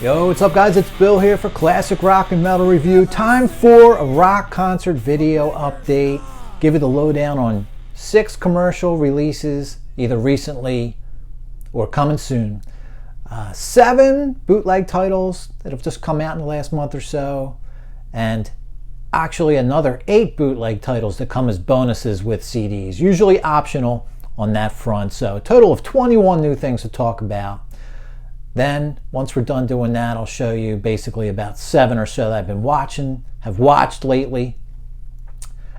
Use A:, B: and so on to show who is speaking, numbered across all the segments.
A: Yo, what's up guys? It's Bill here for Classic Rock and Metal Review. Time for a rock concert video update. Give you the lowdown on 6 commercial releases, either recently or coming soon. 7 bootleg titles that have just come out in the last month or so. And actually another 8 bootleg titles that come as bonuses with CDs. Usually optional on that front. So a total of 21 new things to talk about. Then, once we're done doing that, I'll show you basically about 7 or so that I've been have watched lately.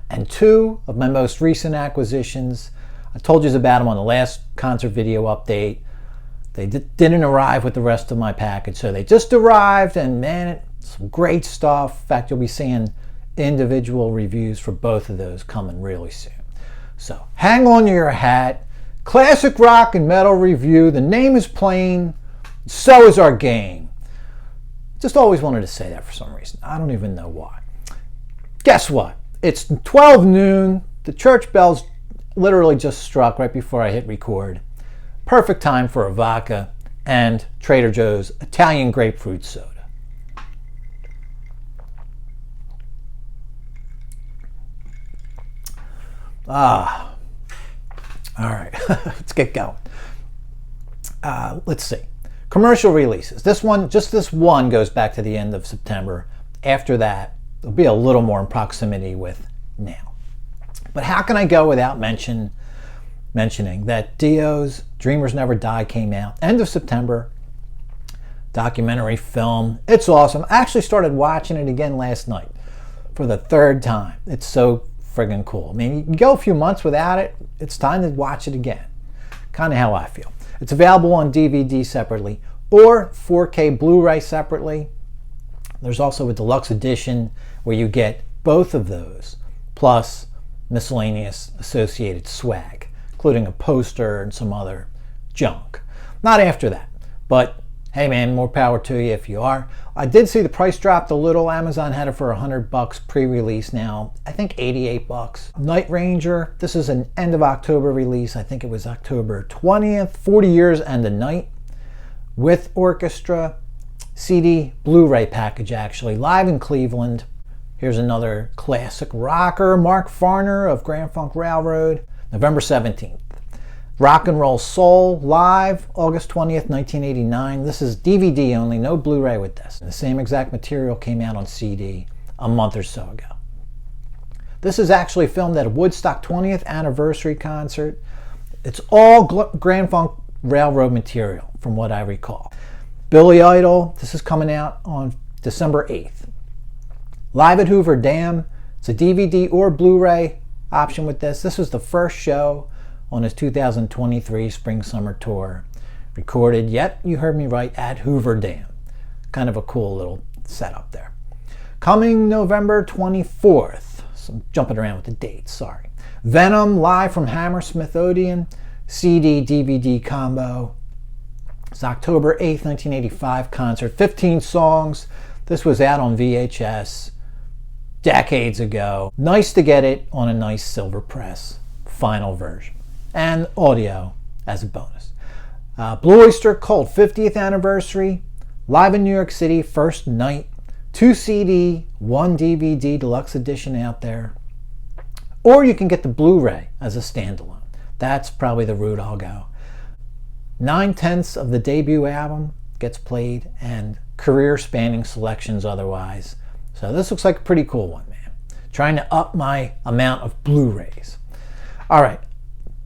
A: And 2 of my most recent acquisitions. I told you about them on the last concert video update. They didn't arrive with the rest of my package, so they just arrived, and man, it's some great stuff. In fact, you'll be seeing individual reviews for both of those coming really soon. So, hang on to your hat. Classic Rock and Metal Review. The name is plain. So is our game. Just always wanted to say that for some reason. I don't even know why. Guess what? It's 12 noon. The church bells literally just struck right before I hit record. Perfect time for a vodka and Trader Joe's Italian grapefruit soda. All right, let's get going. Let's see. Commercial releases. This one goes back to the end of September. After that, there'll be a little more in proximity with now. But how can I go without mentioning that Dio's Dreamers Never Die came out end of September. Documentary film. It's awesome. I actually started watching it again last night for the 3rd time. It's so friggin' cool. I mean, you can go a few months without it. It's time to watch it again. Kind of how I feel. It's available on DVD separately or 4K Blu-ray separately. There's also a deluxe edition where you get both of those, plus miscellaneous associated swag, including a poster and some other junk. Not after that, but hey man, more power to you if you are. I did see the price dropped a little. Amazon had it for $100 pre-release. Now I think $88. Night Ranger, this is an end of October release. I think it was October 20th. 40 Years and a Night with orchestra. CD Blu-ray package actually, live in Cleveland. Here's another classic rocker, Mark Farner of Grand Funk Railroad, November 17th. Rock and Roll Soul, live, August 20th, 1989. This is DVD only, no Blu-ray with this. The same exact material came out on CD a month or so ago. This is actually filmed at a Woodstock 20th anniversary concert. It's all Grand Funk Railroad material, from what I recall. Billy Idol, this is coming out on December 8th. Live at Hoover Dam, it's a DVD or Blu-ray option with this. This was the first show on his 2023 Spring-Summer Tour. Recorded, yet you heard me right, at Hoover Dam. Kind of a cool little setup there. Coming November 24th. So I'm jumping around with the dates, sorry. Venom, live from Hammersmith Odeon. CD, DVD combo. It's October 8th, 1985 concert. 15 songs. This was out on VHS decades ago. Nice to get it on a nice silver press. Final version. And audio as a bonus. Blue Oyster Cult 50th anniversary, live in New York City, first night, 2 CD, 1 DVD deluxe edition out there. Or you can get the Blu-ray as a standalone. That's probably the route I'll go. 9/10 of the debut album gets played, and career-spanning selections otherwise. So this looks like a pretty cool one, man. Trying to up my amount of Blu-rays. All right.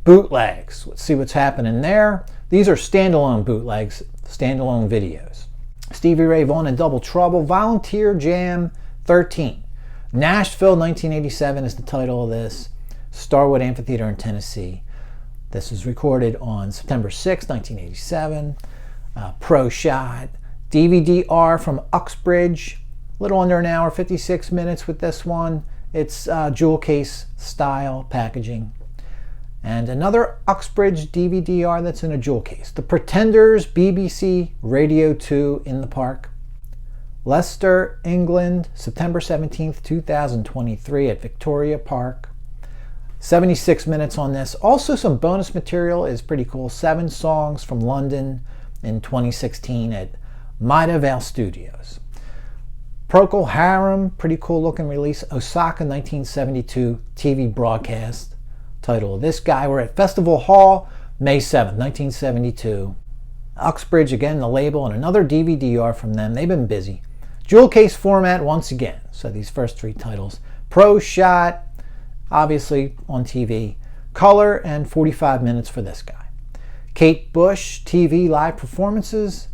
A: Bootlegs. Let's see what's happening there. These are standalone bootlegs, standalone videos. Stevie Ray Vaughan and Double Trouble, Volunteer Jam 13. Nashville 1987 is the title of this. Starwood Amphitheater in Tennessee. This was recorded on September 6, 1987. Pro Shot. DVD-R from Uxbridge. A little under an hour, 56 minutes with this one. It's jewel case style packaging. And another Uxbridge DVD-R that's in a jewel case. The Pretenders, BBC Radio 2 in the Park. Leicester, England, September 17th, 2023 at Victoria Park. 76 minutes on this. Also some bonus material is pretty cool. 7 songs from London in 2016 at Maida Vale Studios. Procol Harum, pretty cool looking release. Osaka 1972 TV broadcast. Title of this guy, we're at Festival Hall, May 7th, 1972. Uxbridge, again, the label, and another DVD-R from them. They've been busy. Jewel case format once again. So these first three titles. Pro shot, obviously on TV. Color, and 45 minutes for this guy. Kate Bush TV live performances.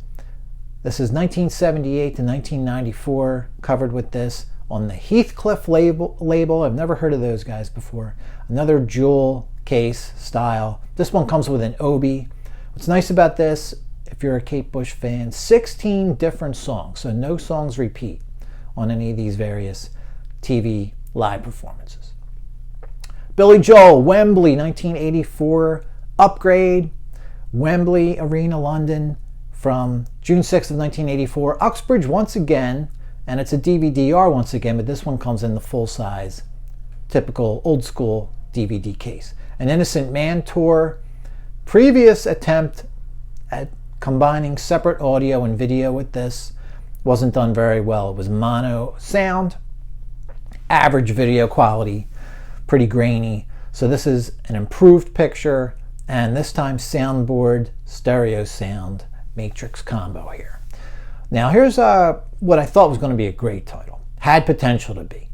A: This is 1978 to 1994, covered with this on the Heathcliff label. I've never heard of those guys before. Another jewel case style. This one comes with an obi. What's nice about this, if you're a Kate Bush fan, 16 different songs, so no songs repeat on any of these various TV live performances. Billy Joel, Wembley, 1984, Upgrade, Wembley Arena, London, from June 6th of 1984. Uxbridge once again, and it's a DVD-R once again, but this one comes in the full-size, typical old-school DVD case. An Innocent Man tour, previous attempt at combining separate audio and video with this, wasn't done very well. It was mono sound, average video quality, pretty grainy. So this is an improved picture, and this time soundboard, stereo sound, matrix combo here. Now here's what I thought was going to be a great title. Had potential to be.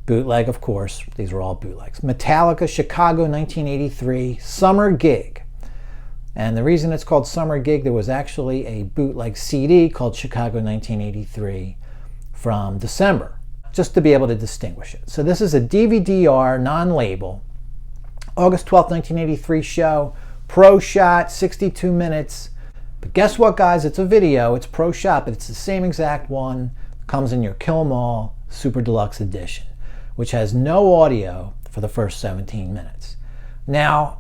A: Bootleg, of course. These are all bootlegs. Metallica, Chicago, 1983, Summer Gig. And the reason it's called Summer Gig, there was actually a bootleg CD called Chicago 1983 from December, just to be able to distinguish it. So this is a DVD-R, non-label, August 12th, 1983 show, Pro Shot, 62 minutes. But guess what, guys? It's a video. It's Pro Shot, but it's the same exact one. It comes in your Kill 'Em All Super Deluxe Edition, which has no audio for the first 17 minutes. Now,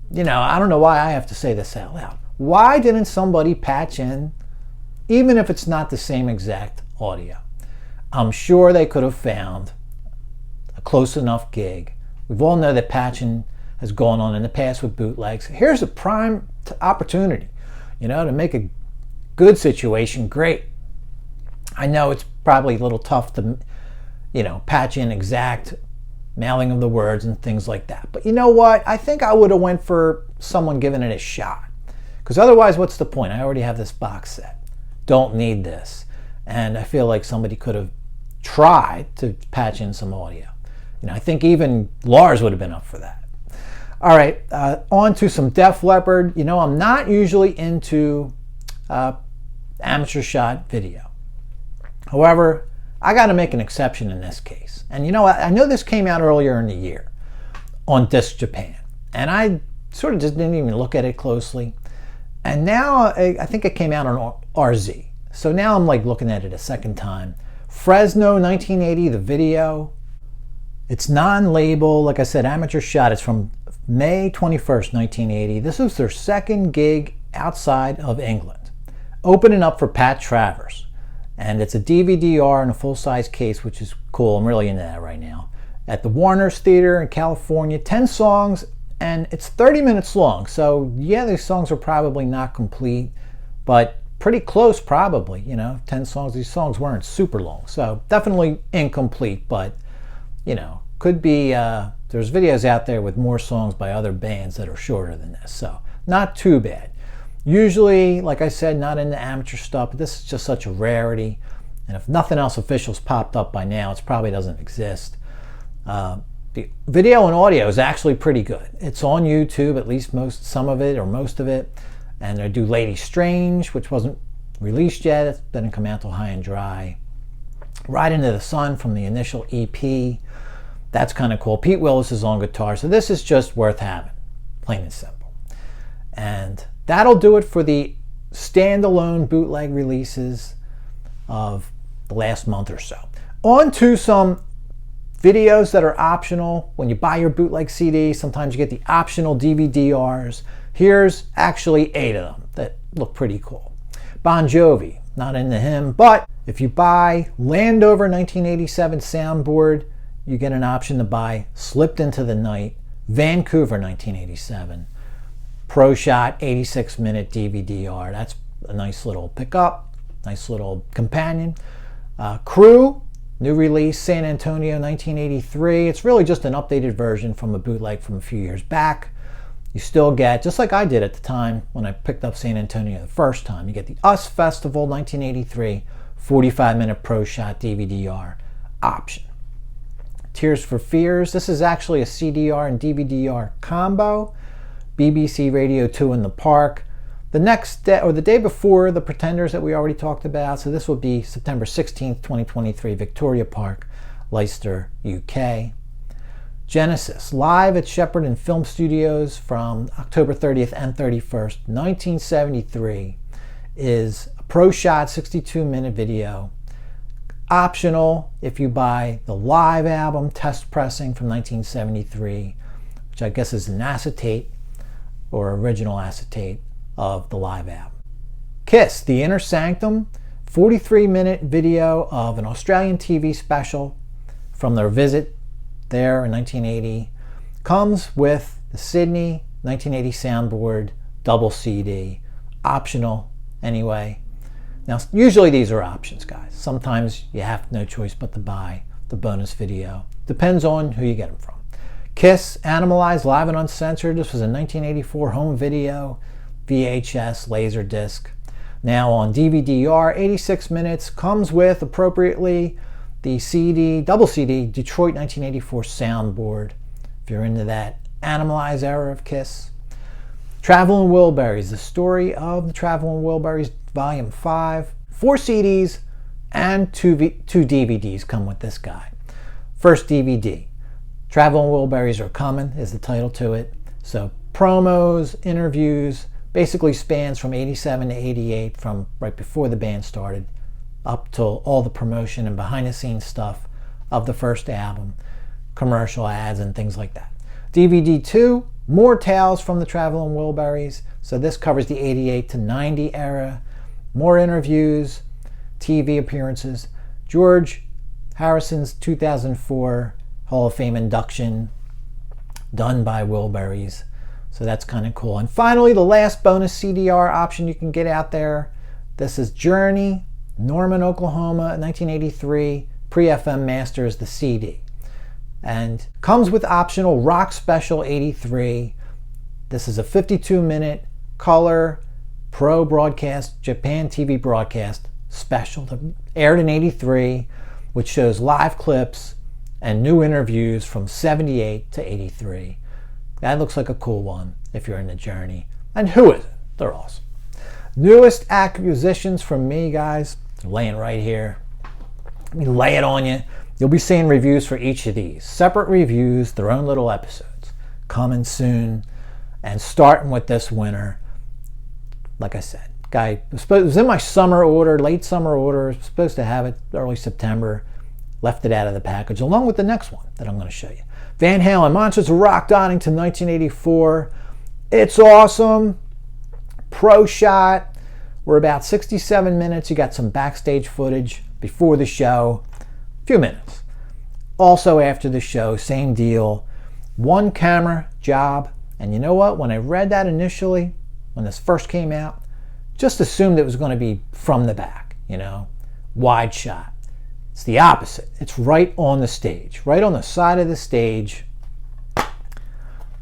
A: you know, I don't know why I have to say this out loud. Why didn't somebody patch in, even if it's not the same exact audio? I'm sure they could have found a close enough gig. We've all know that patching has gone on in the past with bootlegs. Here's a prime opportunity, you know, to make a good situation great. I know it's probably a little tough to, you know, patch in exact mailing of the words and things like that. But you know what? I think I would have went for someone giving it a shot. Because otherwise, what's the point? I already have this box set. Don't need this. And I feel like somebody could have tried to patch in some audio. You know, I think even Lars would have been up for that. All right, on to some Def Leppard. You know, I'm not usually into amateur shot video. However, I got to make an exception in this case. And you know, I know this came out earlier in the year on Disc Japan, and I sort of just didn't even look at it closely. And now I think it came out on RZ. So now I'm like looking at it a second time. Fresno 1980, the video. It's non-label, like I said, amateur shot. It's from May 21st, 1980. This was their second gig outside of England, opening up for Pat Travers. And it's a DVD-R in a full-size case, which is cool. I'm really into that right now. At the Warner's Theater in California, 10 songs, and it's 30 minutes long. So yeah, these songs are probably not complete, but pretty close probably, you know, 10 songs. These songs weren't super long, so definitely incomplete, but you know, could be, there's videos out there with more songs by other bands that are shorter than this, so not too bad. Usually, like I said, not into amateur stuff, but this is just such a rarity, and if nothing else official's popped up by now, it probably doesn't exist. The video and audio is actually pretty good. It's on YouTube, at least some of it or most of it, and they do Lady Strange, which wasn't released yet. It didn't come out till High and Dry. Ride Into the Sun from the initial EP. That's kind of cool. Pete Willis is on guitar, so this is just worth having, plain and simple. And that'll do it for the standalone bootleg releases of the last month or so. On to some videos that are optional. When you buy your bootleg CD, sometimes you get the optional DVD-Rs. Here's actually 8 of them that look pretty cool. Bon Jovi, not into him, but if you buy Landover 1987 soundboard, you get an option to buy Slipped Into the Night, Vancouver 1987, Pro Shot 86-minute DVD-R. That's a nice little pickup. Nice little companion. Crew, new release, San Antonio, 1983. It's really just an updated version from a bootleg from a few years back. You still get, just like I did at the time when I picked up San Antonio the first time, you get the US Festival 1983 45-minute Pro Shot DVD-R option. Tears for Fears, this is actually a CDR and DVD-R combo. BBC Radio 2 in the Park. The next day, or the day before, the Pretenders that we already talked about. So this will be September 16th, 2023, Victoria Park, Leicester, UK. Genesis, live at Shepherd and Film Studios from October 30th and 31st, 1973, is a Pro Shot 62-minute video. Optional if you buy the live album Test Pressing from 1973, which I guess is an acetate or original acetate of the live album. Kiss, The Inner Sanctum, 43-minute video of an Australian TV special from their visit there in 1980. Comes with the Sydney 1980 soundboard, double CD. Optional anyway. Now, usually these are options, guys. Sometimes you have no choice but to buy the bonus video. Depends on who you get them from. Kiss, Animalized, Live and Uncensored. This was a 1984 home video, VHS, Laserdisc. Now on DVD-R, 86 minutes. Comes with, appropriately, the CD, double CD, Detroit 1984 soundboard. If you're into that Animalized era of Kiss. Traveling Wilburys, the story of the Traveling Wilburys, Volume 5. 4 CDs and 2 DVDs come with this guy. First DVD, Traveling Wilburys Are Coming is the title to it. So promos, interviews, basically spans from 87 to 88, from right before the band started up till all the promotion and behind the scenes stuff of the first album, commercial ads and things like that. DVD 2, more tales from the Traveling Wilburys. So this covers the 88 to 90 era. More interviews, TV appearances. George Harrison's 2004 Hall of Fame induction done by Wilburys. So that's kind of cool. And finally, the last bonus CDR option you can get out there. This is Journey, Norman, Oklahoma, 1983, pre-FM Masters, the CD. And comes with optional Rock Special 83. This is a 52-minute color pro broadcast, Japan TV broadcast special that aired in 83, which shows live clips and new interviews from 78 to 83. That looks like a cool one if you're in the Journey. And who isn't? They're awesome. Newest acquisitions from me, guys. They're laying right here. Let me lay it on you. You'll be seeing reviews for each of these. Separate reviews, their own little episodes. Coming soon. And starting with this winner. Like I said, guy, it was in my summer order, late summer order. Supposed to have it early September. Left it out of the package, along with the next one that I'm going to show you. Van Halen, Monsters of Rock, Donington, 1984. It's awesome. Pro Shot. We're about 67 minutes. You got some backstage footage before the show. A few minutes. Also after the show, same deal. One camera job. And you know what? When I read that initially, when this first came out, just assumed it was going to be from the back, you know, wide shot. It's the opposite. It's right on the stage, right on the side of the stage.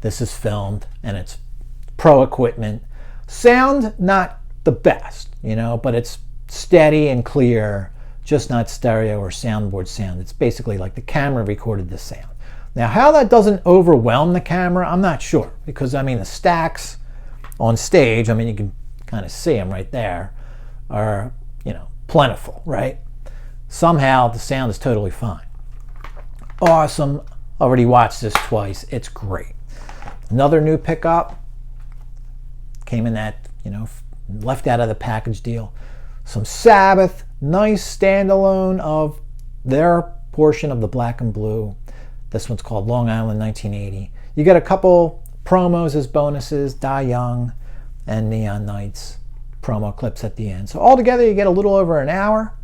A: This is filmed, and it's pro equipment. Sound, not the best, you know, but it's steady and clear, just not stereo or soundboard sound. It's basically like the camera recorded the sound. Now, how that doesn't overwhelm the camera, I'm not sure, because, I mean, the stacks on stage, I mean, you can kind of see them right there, are, you know, plentiful, right? Somehow the sound is totally fine. Awesome. Already watched this twice. It's great. Another new pickup. Came in that, you know, left out of the package deal. Some Sabbath. Nice standalone of their portion of the Black and Blue. This one's called Long Island 1980. You get a couple promos as bonuses. Die Young and Neon Nights promo clips at the end. So altogether you get a little over an hour.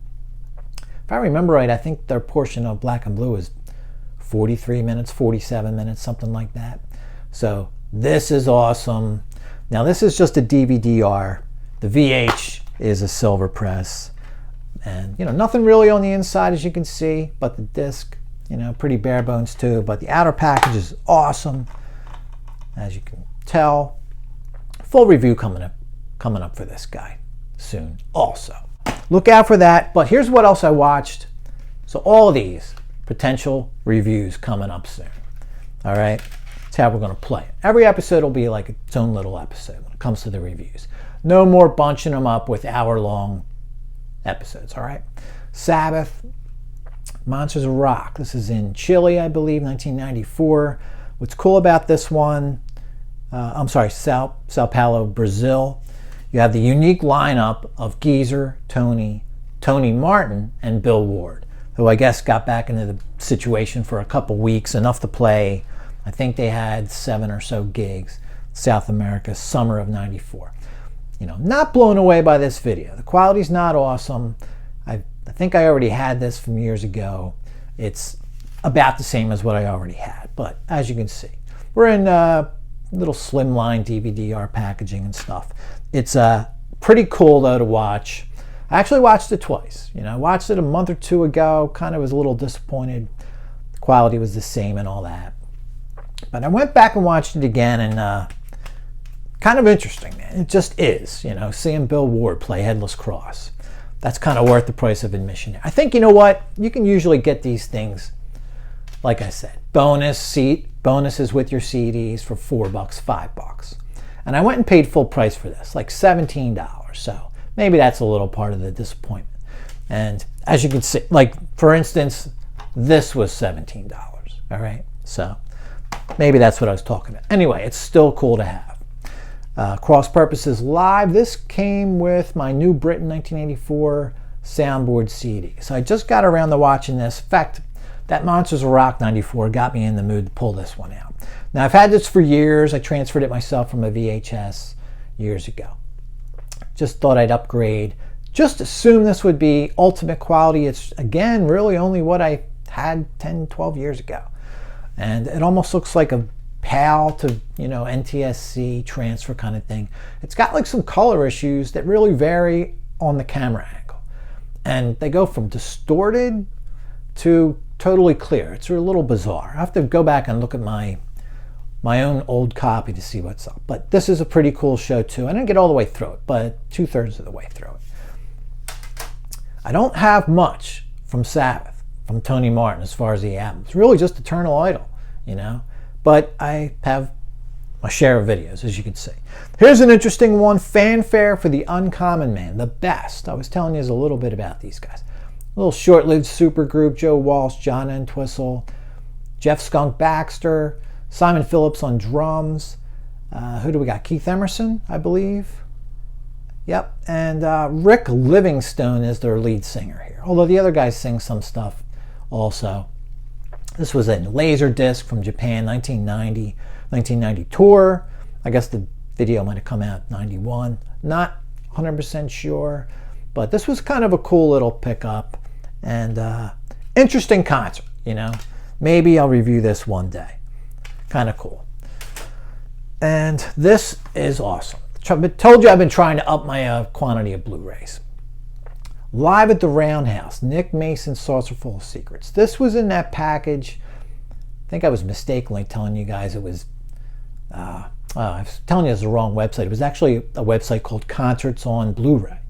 A: If I remember right, I think their portion of Black and Blue is 43 minutes, 47 minutes, something like that. So this is awesome. Now this is just a DVD-R. The VH is a silver press. And, nothing really on the inside, as you can see, but the disc, pretty bare bones too. But the outer package is awesome, as you can tell. Full review coming up for this guy soon also. Look out for that. But here's what else I watched. So all of these potential reviews coming up soon. All right, that's how we're going to play it. Every episode will be like its own little episode when it comes to the reviews. No more bunching them up with hour-long episodes. All right, Sabbath, Monsters of Rock. This is in Chile, I believe, 1994. What's cool about this one, Sao Paulo, Brazil. You have the unique lineup of Geezer, Tony Martin, and Bill Ward, who I guess got back into the situation for a couple weeks, enough to play. I think they had 7 or so gigs, South America, summer of '94. Not blown away by this video. The quality's not awesome. I think I already had this from years ago. It's about the same as what I already had, but as you can see, we're in little slimline DVD-R packaging and stuff. It's pretty cool though to watch. I actually watched it twice. I watched it a month or two ago, kind of was a little disappointed. The quality was the same and all that. But I went back and watched it again, and kind of interesting, man. It just is, seeing Bill Ward play Headless Cross. That's kind of worth the price of admission. I think, what? You can usually get these things, like I said, bonuses with your CDs for $4, $5. And I went and paid full price for this, like $17. So maybe that's a little part of the disappointment. And as you can see, like for instance, this was $17. All right. So maybe that's what I was talking about. Anyway, it's still cool to have. Cross Purposes Live. This came with my New Britain 1984 soundboard CD. So I just got around to watching this. In fact, that Monsters of Rock 94 got me in the mood to pull this one out. Now, I've had this for years. I transferred it myself from a VHS years ago. Just thought I'd upgrade. Just assumed this would be ultimate quality. It's, again, really only what I had 10, 12 years ago. And it almost looks like a PAL to, NTSC transfer kind of thing. It's got like some color issues that really vary on the camera angle. And they go from distorted to totally clear. It's a little bizarre. I have to go back and look at my own old copy to see what's up. But this is a pretty cool show too. I didn't get all the way through it, but 2/3 of the way through it. I don't have much from Sabbath, from Tony Martin as far as the album. It's really just Eternal Idol, But I have my share of videos, as you can see. Here's an interesting one, Fanfare for the Uncommon Man, the best. I was telling you a little bit about these guys. A little short-lived supergroup, Joe Walsh, John Entwistle, Jeff Skunk Baxter, Simon Phillips on drums. Who do we got? Keith Emerson, I believe. Yep, and Rick Livingstone is their lead singer here, although the other guys sing some stuff also. This was a Laserdisc from Japan, 1990 tour. I guess the video might have come out 91. Not 100% sure, but this was kind of a cool little pickup and interesting concert, Maybe I'll review this one day. Kind of cool. And this is awesome. I told you I've been trying to up my quantity of Blu-rays. Live at the Roundhouse, Nick Mason's Saucerful of Secrets. This was in that package. I think I was mistakenly telling you guys it was, I was telling you it was the wrong website. It was actually a website called Concerts on Blu-ray.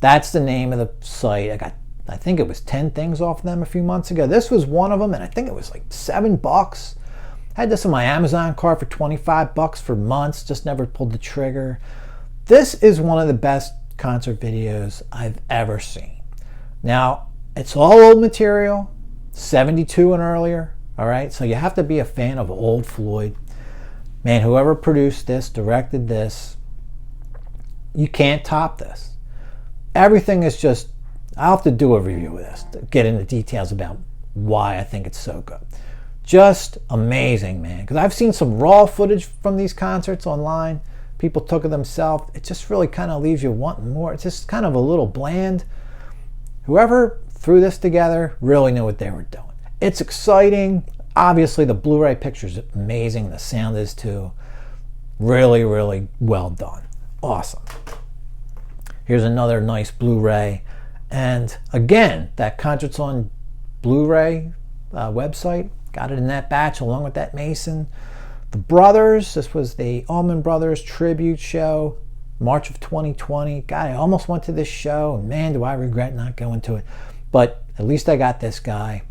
A: That's the name of the site. I think it was 10 things off them a few months ago. This was one of them, and I think it was like $7. I had this on my Amazon cart for $25 for months, just never pulled the trigger. This is one of the best concert videos I've ever seen. Now, it's all old material, 72 and earlier, all right? So you have to be a fan of old Floyd. Man, whoever produced this, directed this, you can't top this. Everything is just, I'll have to do a review of this to get into details about why I think it's so good. Just amazing, man. Because I've seen some raw footage from these concerts online. People took it themselves. It just really kind of leaves you wanting more. It's just kind of a little bland. Whoever threw this together really knew what they were doing. It's exciting. Obviously, the Blu-ray picture is amazing. The sound is too. Really, really well done. Awesome. Here's another nice Blu-ray. And again, that Concerts on Blu-ray website, got it in that batch along with that Mason. The Brothers, this was the Allman Brothers tribute show, March of 2020. God, I almost went to this show, and man, do I regret not going to it. But at least I got this guy.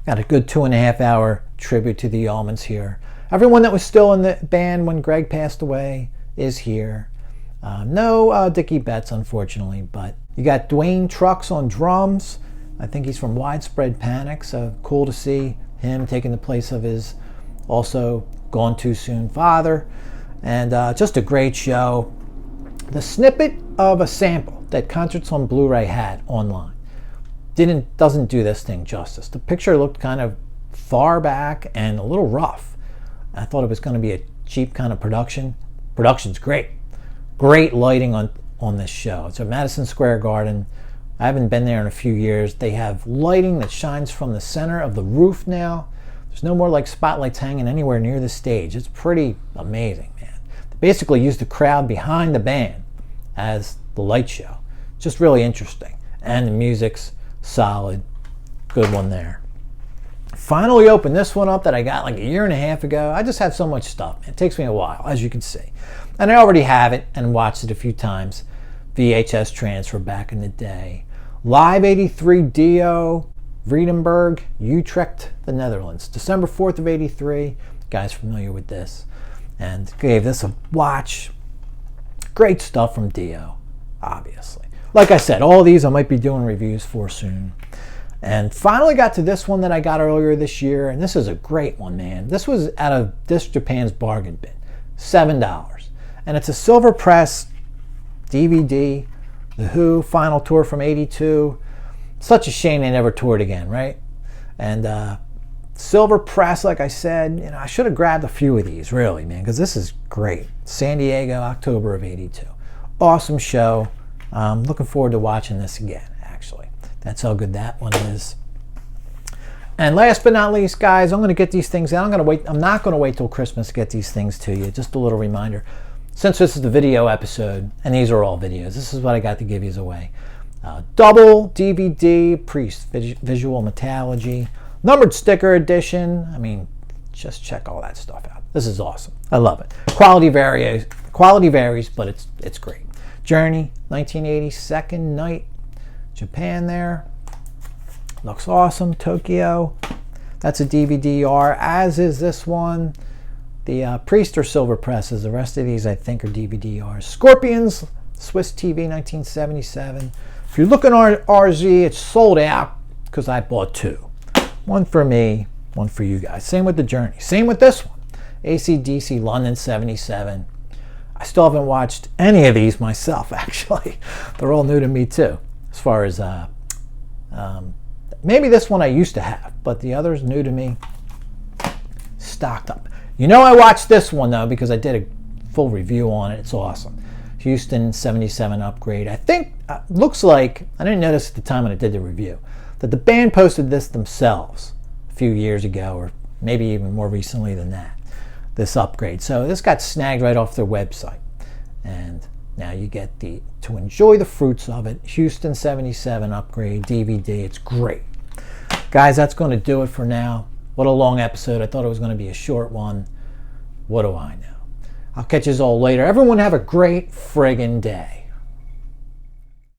A: Got a good 2.5 hour tribute to the Allmans here. Everyone that was still in the band when Greg passed away is here. No Dickie Betts, unfortunately, but you got Dwayne Trucks on drums. I think he's from Widespread Panic, so cool to see him taking the place of his also gone too soon father. And just a great show. The snippet of a sample that Concerts on Blu-ray had online doesn't do this thing justice. The picture looked kind of far back and a little rough. I thought it was going to be a cheap kind of production. Production's great. Great lighting on this show. It's at Madison Square Garden. I haven't been there in a few years. They have lighting that shines from the center of the roof now. There's no more like spotlights hanging anywhere near the stage. It's pretty amazing, man. They basically use the crowd behind the band as the light show. Just really interesting. And the music's solid. Good one there. Finally opened this one up that I got like 1.5 years ago. I just have so much stuff, man. It takes me a while, as you can see. And I already have it and watched it a few times. VHS transfer back in the day. Live 83 Dio, Vredenburg, Utrecht, the Netherlands. December 4th of 83. Guys familiar with this. And gave this a watch. Great stuff from Dio, obviously. Like I said, all these I might be doing reviews for soon. And finally got to this one that I got earlier this year. And this is a great one, man. This was out of Disc Japan's bargain bin. $7. And it's a silver press DVD. The Who final tour from '82. Such a shame they never toured again, right? And silver press, like I said, you know, I should have grabbed a few of these, really, man, because this is great. San Diego, October of '82. Awesome show. Looking forward to watching this again, actually. That's how good that one is. And last but not least, guys, I'm going to get these things out. I'm not going to wait till Christmas to get these things to you. Just a little reminder. Since this is the video episode, and these are all videos, this is what I got to give you away. Double DVD, Priest, visual metallurgy, numbered sticker edition. I mean, just check all that stuff out. This is awesome. I love it. Quality varies, but it's great. Journey, 1980, second night, Japan there. Looks awesome. Tokyo. That's a DVD-R, as is this one. The Priest are silver presses. The rest of these, I think, are DVD-Rs. Scorpions, Swiss TV, 1977. If you're looking at RZ, it's sold out because I bought two. One for me, one for you guys. Same with the Journey. Same with this one. AC/DC, London, 77. I still haven't watched any of these myself, actually. They're all new to me, too. As far as, maybe this one I used to have, but the other's new to me. Stocked up. You know I watched this one, though, because I did a full review on it. It's awesome. Houston 77 upgrade. I think, looks like, I didn't notice at the time when I did the review, that the band posted this themselves a few years ago, or maybe even more recently than that, this upgrade. So this got snagged right off their website. And now you get to enjoy the fruits of it. Houston 77 upgrade, DVD. It's great. Guys, that's going to do it for now. What a long episode. I thought it was going to be a short one. What do I know? I'll catch you all later. Everyone have a great friggin' day.